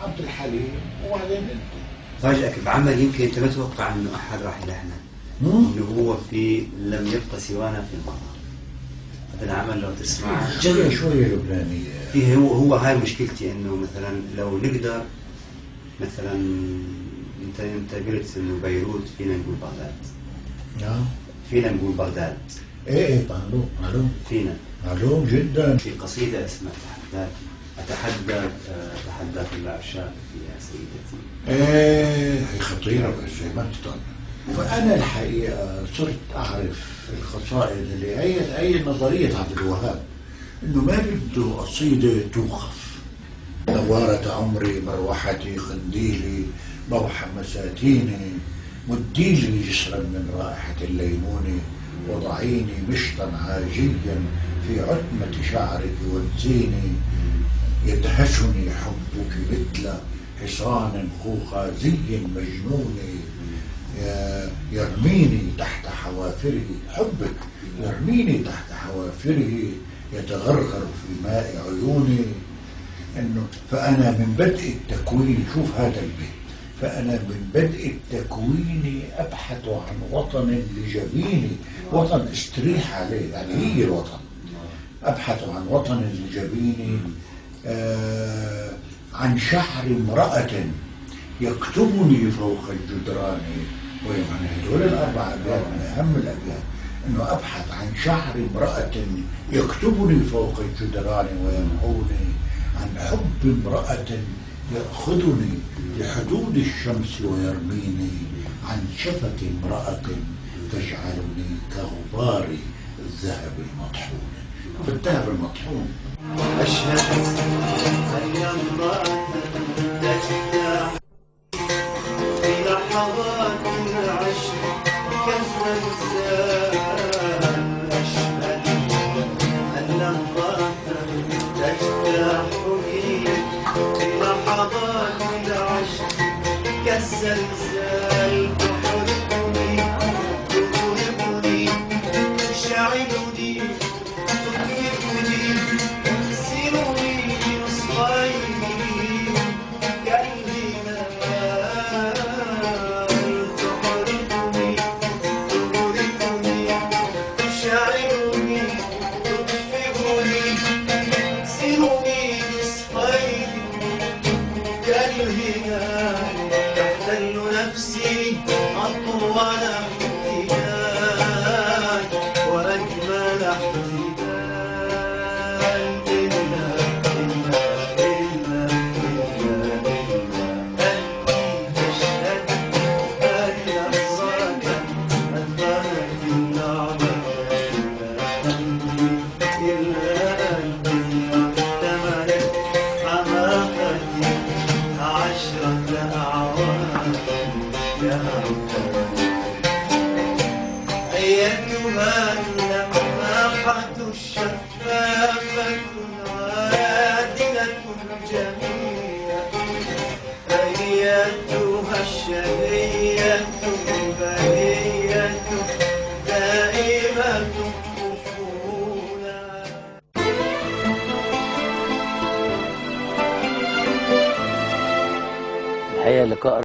عبد الحليم وبعدين انت. فاجأك بعمل يمكن انت ما تتوقع انه احد راح يلحنه، انه هو في لم يبق سوانا في المطار. هذا العمل لو تسمعه شوية لبنانية فيه، هو هاي مشكلتي، انه مثلا لو نقدر مثلا انت قلت انه بيروت فينا نقول بغداد. نعم فينا نقول بغداد. ايه معلوم فينا معلوم جدا. في قصيدة اسمها أتحدى كل عشاق يا سيدتي. ايه هي خطيرة بس زي ما انت تعرف. فأنا الحقيقة صرت أعرف القصائد اللي هي نظرية عبد الوهاب، إنه ما بده قصيدة توقف. نوارة عمري مروحتي قنديلي ضوح مساتيني مديلي جسرا من رائحة الليمون وضعيني مشطا عاجيا في عتمة شعرك وانزيني يدهشني حبك مثل حصان خوخازي مجنون يرميني تحت حوافره. حبك يرميني تحت حوافره يتغرغر في ماء عيوني. انه فانا من بدء التكوين، شوف هذا البيت، فانا من بدء التكوين ابحث عن وطن لجبيني، وطن استريح عليه، يعني هي الوطن. ابحث عن وطن لجبيني، عن شعر امرأة يكتبني فوق الجدران. ويعني هدول الاربع ابيات من اهم الابيات، انه ابحث عن شعر امرأة يكتبني فوق الجدران ويمحوني، عن حب امرأة يأخذني لحدود الشمس ويرميني، عن شفة امرأة تجعلني كغبار الذهب المطحون. في الذهب المطحون أشهد أن امرأة تجتاح في لحظات العشق كالزلزال. أشهد أن امرأة تجتاح في لحظات العشق كالزلزال. تحرقني تغرقني تشعلني تطفئني تكسرني نصفين كالهلال. تحرقني تغرقني تشعلني تطفئني تكسرني نصفين كالهلال. تحتل نفسي أطول احتلال وأجمل احتلال. إلا أنت تشهد أن لحظات أثرت النعمة. إلا أنت احتملت حماقتي 10 أعوام يا أوتار. أيتها اللماحة الشفافة العادلة الجميلة، أيتها الشهية البهية دائمة الطفولة. الحقيقة لقاء